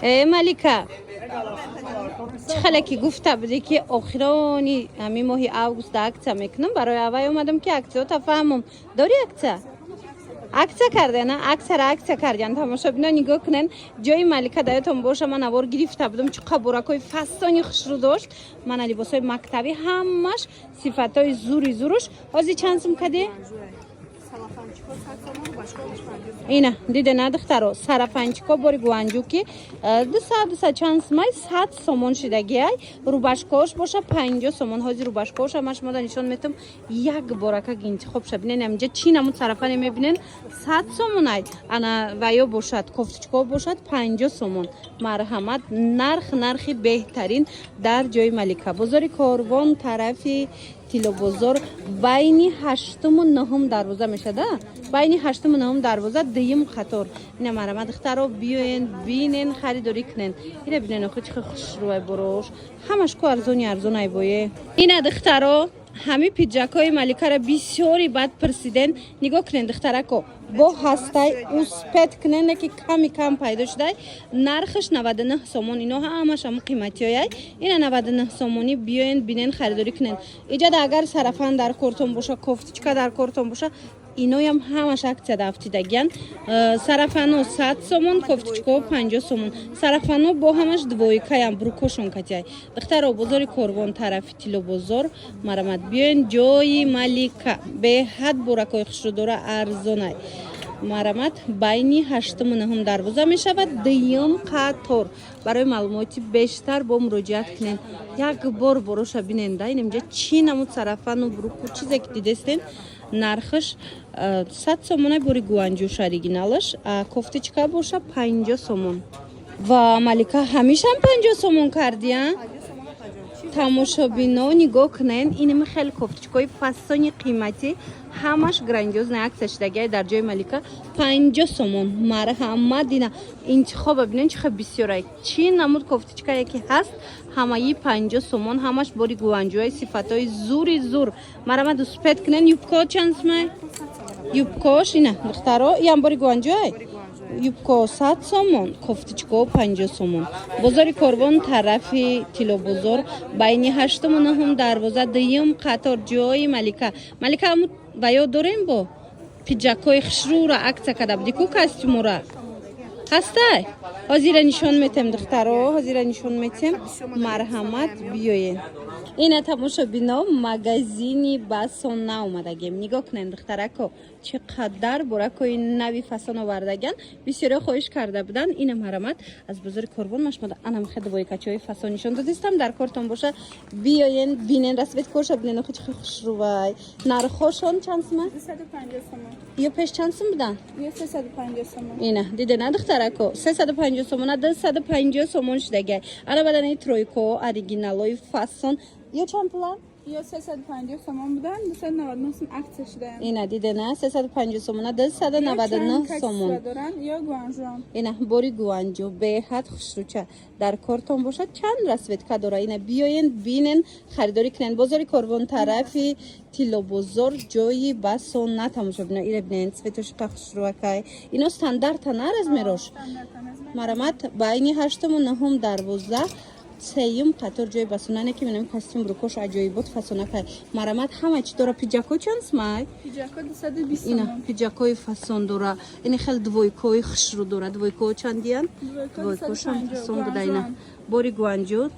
ملیکا چخاله که گفته بودی که آخرانی همین ماهی آگوست اکتا میکنم برای اوای اومدم که اکتا تفهمم داری اکتا اکتا کرده نه اکتا کردن تماشا بینا نگاه کنن جای ملیکا دایتون باشه من اوار گرفته بودم چقدر براکای فستانی خوش رو داشت من لباسای مکتبی همش صفتای زورش ازی چند سوم کده اینه دیده نه دخترو سرپنچکا باری گوانجو که 200 چند سمای 100 سومون شدگی ای روبشکاش باشه 50 سومون هازی روبشکاش همش ما نشون میتم یک بارکه گینت خوب شبینن اینجا چی نمون طرفا میبینن 100 سومون ای انا ویا باشد کوفتچکا باشد 50 سومون مرحمت نرخی بهترین در جای ملیکا بازار کاروان طرفی تیلو بازار بین 8 و 9 دروازه میشه ده بین 8 و 9 دروازه دیم خطر اینا مرحمت دخترا بیاین بینن خریداری کنن اینا ببینن خود چه خوش روی بروش همش کو ارزونی بویه اینا دخترا همه پیجاکای ملیکا را بسیاری بد پرسیدن نگاه کنن دخترکو با هستای اوسپت کنن که کم پیدا شده نرخش 99 سومون اینا همش هم قیمتی های اینا 99 سومونی بیاین بینن خریداری کنن ایجاد اگر صرفان در کارتون باشه کوفتچکا در کارتون باشه اینا هم همش اکت دافتیدگن صرفانو 100 سومون کوفتچکا 50 سومون صرفانو با همش دویکای هم بروکوشون کتای دخترا بازار کاروان طرف تیلو بازار مرحمت بیاین جای ملیکا به حد براکای خوش داره ارزونه مرحمت بین 8 و 9 دروازه می شود دیم قطار برای معلوماتی بیشتر با مراجعت کنین یک بار بروش بینین دا اینجا چی نمود صرفانو بروکو چیزی که دیدستین نرخش 100 سومونه بوری گوانجو شریگینالش کوفتچکا باشه 50 سومون و ملیکا همیشه هم 50 سومون کردین تماشا بینا نگاه کنین اینم خیلی کوفتچکای فستانی قیمتی همش گرندیوز نه عکسش دیگه در جای ملیکا 50 سومون مرحمت دینا انتخاب ببینین چه بسیاره چی نمود کوفتچکا یکی هست همه 50 سومون همش باری گوانجوی صفاتای زور مرحمت سپت کنین یوبکا چند سمای یوبکاش اینا دخترا یم باری گوانجوی یوبکا 100 سومون کوفتچکا 50 سومون بازار کاروان طرفی تیلو بازار بین 8 و 9 دروازه دیم قطار جای ملیکا هم ویا داریم با پیجاکای خشرو را عکس کرده بودی کو کاستوم را هسته حاضر نشون میتم دخترا حاضر نشون میتم مرحمت بیاین این تماشا بینا مگزینی باسون اومدگیم نگاه کنین دخترکو چقدر براکوی نوی فسان آوردگن بسیار خوش کرده بودن این مرحمت از بازار کاروان مشمد انم خد وای کچای فسانیشون دادستم در کارتون باشه بیاین بینن رسوت کوش ببینن خود خوش رو وای نرخوشون چند سومه 350 سومون یا پیش چند سوم بودن 350 سومون اینه دیده نه دخترکو 350 سومون 250 سومون شدگه انا بدن این ترویکو اوریجینالای فسان یا چند پلان یا 350 سومون بودن 299 سوم عکسش دارن اینا دیده نه 350 سومون 299 سومون دارن یا گوانجو اینا باری گوانجو به حد خوشروچه در کارتون باشه چند رسوت که داره اینا بیاین بینن خریداری کنن بازار کاروان طرفی تیلو بازار جایی بسون نتماشا بینن اینا بینن سویتش که خوشروکای اینا استاندارد تنر از میروش مرحمت بین 8 و 9 دروازه سیم قطار جای بسونانه که منم کاستوم بروکوش عجایبات فسونه که مرحمت همه چی داره پیجاکو چند سمای پیجاکو 220 اینا پیجاکوی فسون داره این خیلی دویکوی خوش رو داره دویکو چندیان دویکوش هم فسون بوده اینا باری گوانجو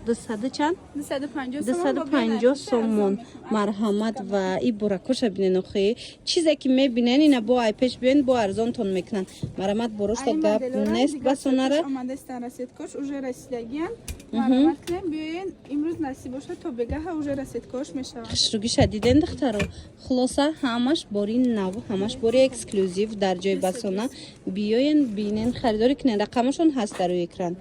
200 چند 250 سومون مرحمت و این براکوش ببینن خیلی چیزی که میبینن اینا با ایپش بیان با ارزان تون میکنن مرحمت بروش تا گپ نیست بسونه را آماده استن رسید کش اوجه رسیدگیان مرحمت کنیم بیاین امروز نصیب باشه تا بگه اوجه رسید کش میشه خشروگی شدیدن دخترو خلاصه همش باری نو همش باری اکسکلوزیو در جای بسونه بیاین بینن خریداری کنن رقمشون هست در روی اکران